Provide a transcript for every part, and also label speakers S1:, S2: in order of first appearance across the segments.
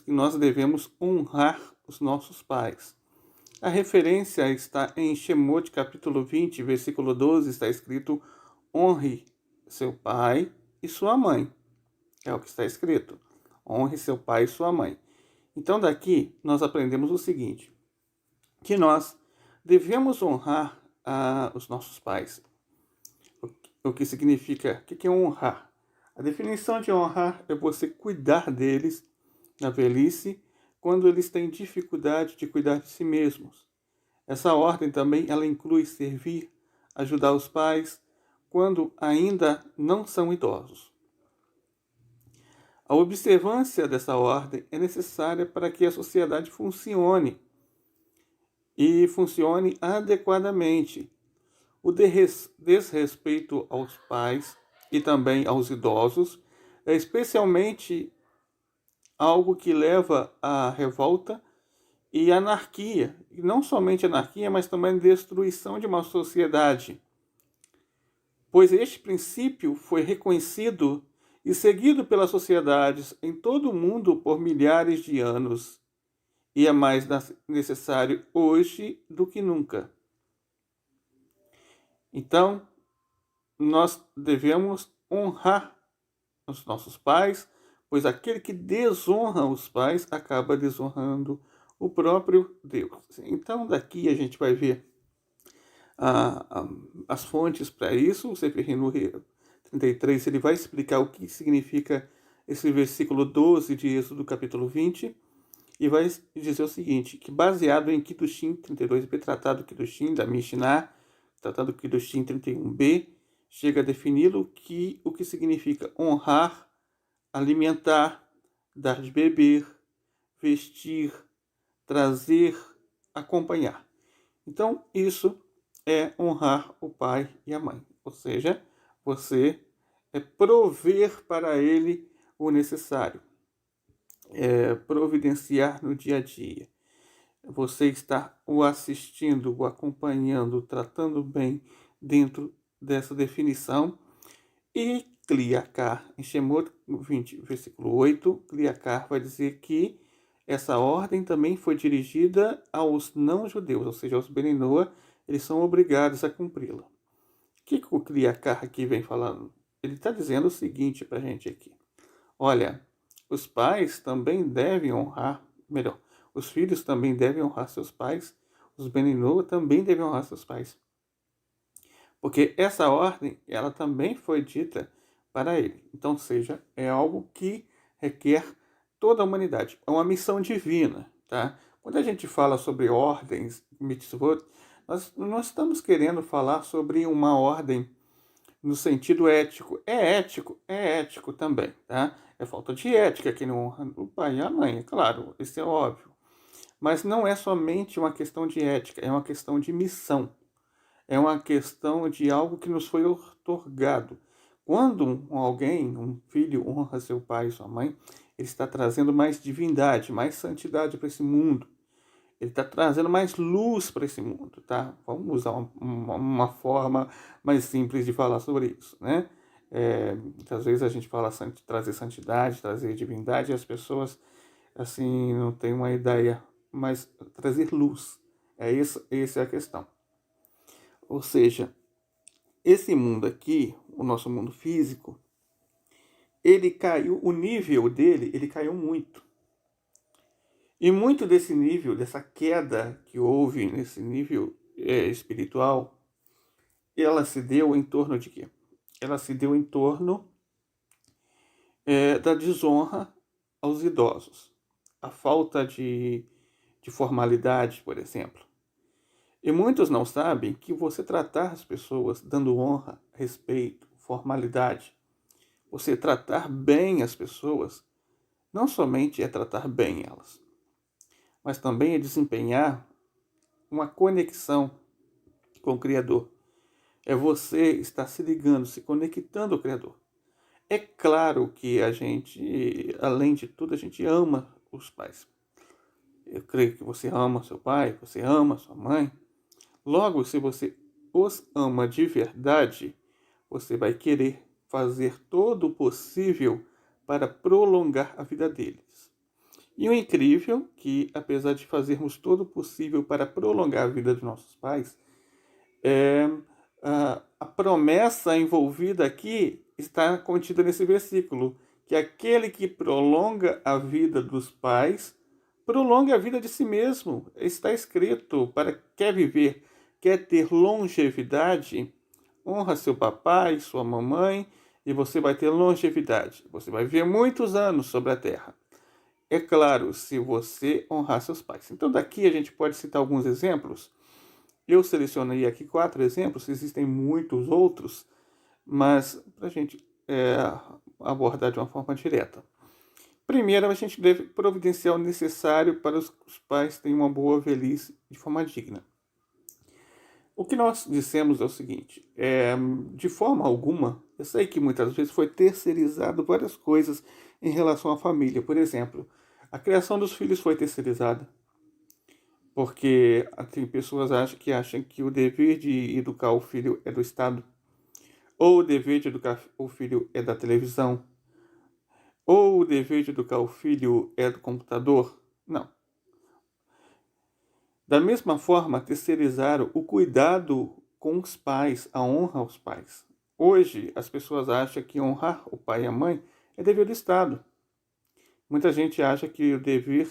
S1: que nós devemos honrar os nossos pais. A referência está em Shemot, capítulo 20, versículo 12, está escrito: honre seu pai e sua mãe. É o que está escrito. Honre seu pai e sua mãe. Então daqui nós aprendemos o seguinte, que nós devemos honrar os nossos pais. O que significa, o que é honrar? A definição de honrar é você cuidar deles na velhice, quando eles têm dificuldade de cuidar de si mesmos. Essa ordem também ela inclui servir, ajudar os pais, quando ainda não são idosos. A observância dessa ordem é necessária para que a sociedade funcione e funcione adequadamente. O desrespeito aos pais e também aos idosos é especialmente algo que leva à revolta e anarquia. E não somente anarquia, mas também destruição de uma sociedade. Pois este princípio foi reconhecido e seguido pelas sociedades em todo o mundo por milhares de anos, e é mais necessário hoje do que nunca. Então, nós devemos honrar os nossos pais, pois aquele que desonra os pais acaba desonrando o próprio Deus. Então, daqui a gente vai ver as fontes para isso. O Sefer Hinuri 33, ele vai explicar o que significa esse versículo 12 de Êxodo capítulo 20, e vai dizer o seguinte, que baseado em Kiddushin 32b, tratado Kiddushin da Mishnah, tratado Kiddushin 31b, chega a defini-lo o que significa honrar, alimentar, dar de beber, vestir, trazer, acompanhar. Então, isso é honrar o pai e a mãe, ou seja, você prover para ele o necessário, providenciar no dia a dia. Você está o assistindo, o acompanhando, tratando bem dentro dessa definição. E Kliakar, em Shemot 20, versículo 8, Kliakar vai dizer que essa ordem também foi dirigida aos não-judeus, ou seja, aos Bnei Noach, eles são obrigados a cumpri-la. O que o Kliakar aqui vem falando? Ele está dizendo o seguinte para a gente aqui. Olha, os pais também devem honrar, melhor, os filhos também devem honrar seus pais, os Bnei Noach também devem honrar seus pais. Porque essa ordem, ela também foi dita para ele. Então, ou seja, é algo que requer toda a humanidade. É uma missão divina, tá? Quando a gente fala sobre ordens, mitzvot, nós não estamos querendo falar sobre uma ordem no sentido ético. É ético também, tá? É falta de ética que não honra o pai e a mãe, é claro, isso é óbvio. Mas não é somente uma questão de ética, é uma questão de missão. É uma questão de algo que nos foi otorgado. Quando um filho honra seu pai e sua mãe, ele está trazendo mais divindade, mais santidade para esse mundo. Ele está trazendo mais luz para esse mundo, tá? Vamos usar uma forma mais simples de falar sobre isso, né? Às vezes a gente fala trazer santidade, trazer divindade, e as pessoas, assim, não têm uma ideia, mas trazer luz. Essa é a questão. Ou seja, esse mundo aqui, o nosso mundo físico, ele caiu, o nível dele, ele caiu muito. E muito desse nível, dessa queda que houve nesse nível espiritual, ela se deu em torno de quê? Ela se deu em torno da desonra aos idosos. A falta de formalidade, por exemplo. E muitos não sabem que você tratar as pessoas dando honra, respeito, formalidade, você tratar bem as pessoas, não somente é tratar bem elas, mas também é desempenhar uma conexão com o Criador. É você estar se ligando, se conectando ao Criador. É claro que a gente, além de tudo, a gente ama os pais. Eu creio que você ama seu pai, você ama sua mãe. Logo, se você os ama de verdade, você vai querer fazer todo o possível para prolongar a vida deles. E o incrível que, apesar de fazermos todo o possível para prolongar a vida dos nossos pais, é, a promessa envolvida aqui está contida nesse versículo, que aquele que prolonga a vida dos pais, prolonga a vida de si mesmo. Está escrito, para quer viver, quer ter longevidade, honra seu papai, sua mamãe, e você vai ter longevidade. Você vai viver muitos anos sobre a terra. É claro, se você honrar seus pais. Então, daqui a gente pode citar alguns exemplos. Eu selecionei aqui 4 exemplos, existem muitos outros, mas para a gente abordar de uma forma direta. Primeiro, a gente deve providenciar o necessário para os pais terem uma boa velhice de forma digna. O que nós dissemos é o seguinte: de forma alguma, eu sei que muitas vezes foi terceirizado várias coisas em relação à família. Por exemplo, a criação dos filhos foi terceirizada, porque tem pessoas que acham que o dever de educar o filho é do Estado, ou o dever de educar o filho é da televisão, ou o dever de educar o filho é do computador. Não. Da mesma forma, terceirizaram o cuidado com os pais, a honra aos pais. Hoje, as pessoas acham que honrar o pai e a mãe é dever do Estado. Muita gente acha que o dever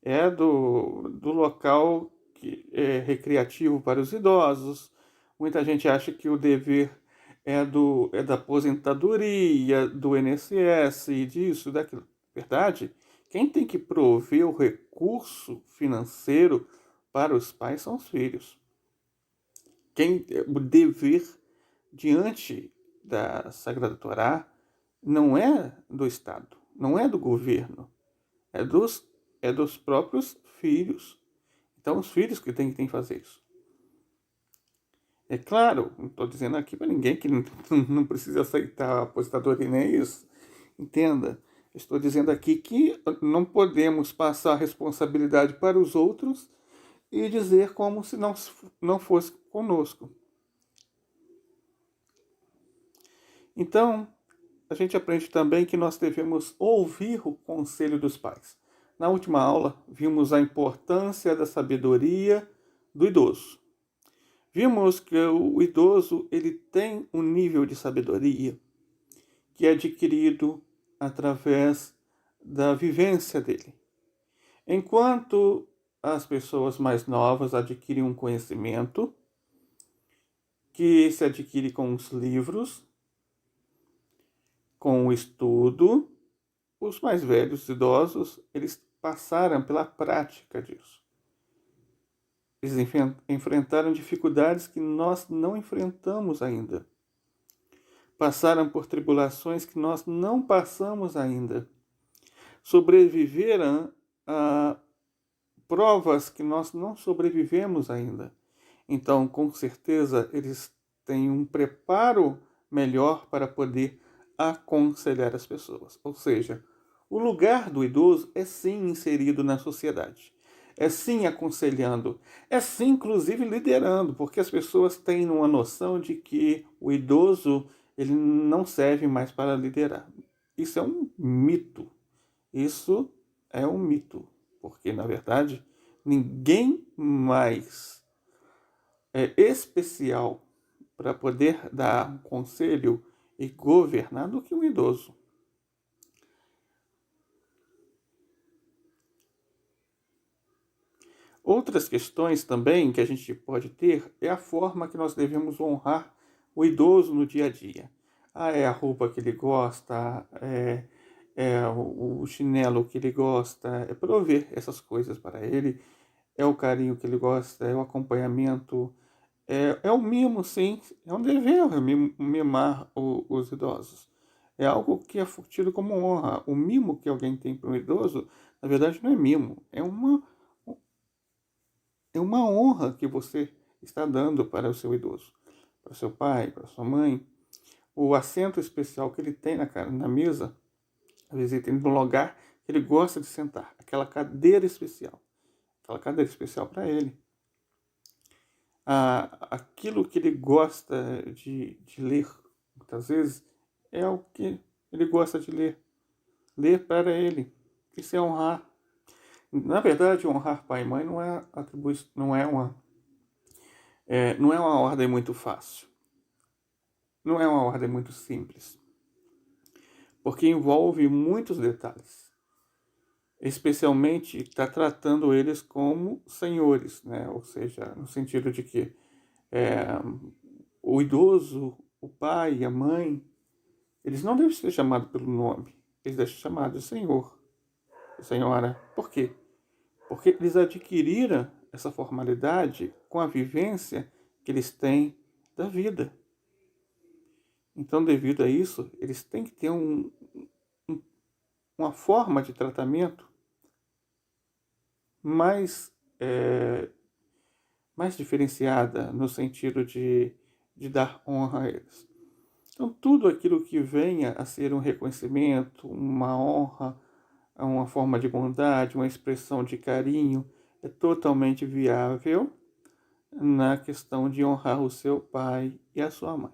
S1: é do local que é recreativo para os idosos. Muita gente acha que o dever é da aposentadoria, do INSS, e disso, daquilo. Verdade? Quem tem que prover o recurso financeiro para os pais são os filhos. O dever diante da Sagrada Torá não é do Estado, não é do governo, é dos próprios filhos. Então, os filhos que têm que fazer isso. É claro, não estou dizendo aqui para ninguém que não precisa aceitar a aposentadoria, nem isso. Entenda, estou dizendo aqui que não podemos passar a responsabilidade para os outros e dizer como se não fosse conosco. Então, a gente aprende também que nós devemos ouvir o conselho dos pais. Na última aula, vimos a importância da sabedoria do idoso. Vimos que o idoso ele tem um nível de sabedoria que é adquirido através da vivência dele. Enquanto as pessoas mais novas adquirem um conhecimento que se adquire com os livros, com o estudo, os mais velhos, idosos, eles passaram pela prática disso. Eles enfrentaram dificuldades que nós não enfrentamos ainda. Passaram por tribulações que nós não passamos ainda. Sobreviveram a provas que nós não sobrevivemos ainda. Então, com certeza, eles têm um preparo melhor para poder aconselhar as pessoas. Ou seja, o lugar do idoso é sim inserido na sociedade. É sim aconselhando, é sim inclusive liderando, porque as pessoas têm uma noção de que o idoso ele não serve mais para liderar. Isso é um mito. Isso é um mito, porque na verdade ninguém mais é especial para poder dar um conselho e governar do que um idoso. Outras questões também que a gente pode ter é a forma que nós devemos honrar o idoso no dia a dia. É a roupa que ele gosta, é o chinelo que ele gosta, é prover essas coisas para ele, é o carinho que ele gosta, é o acompanhamento, é o mimo, sim, é um dever mimar os idosos. É algo que é tido como honra. O mimo que alguém tem para um idoso, na verdade, não é mimo, é uma honra que você está dando para o seu idoso, para o seu pai, para a sua mãe. O assento especial que ele tem na mesa, às vezes ele tem no lugar que ele gosta de sentar, aquela cadeira especial para ele. Aquilo que ele gosta de ler, muitas vezes, é o que ele gosta de ler para ele. Isso é honrar. Na verdade, honrar pai e mãe não é uma ordem muito fácil. Não é uma ordem muito simples, porque envolve muitos detalhes. Especialmente está tratando eles como senhores, né? Ou seja, no sentido de que é, o idoso, o pai e a mãe, eles não devem ser chamados pelo nome, eles devem ser chamados de senhor, senhora. Por quê? Porque eles adquiriram essa formalidade com a vivência que eles têm da vida. Então, devido a isso, eles têm que ter uma forma de tratamento mais, mais diferenciada no sentido de dar honra a eles. Então, tudo aquilo que venha a ser um reconhecimento, uma honra, uma forma de bondade, uma expressão de carinho, é totalmente viável na questão de honrar o seu pai e a sua mãe.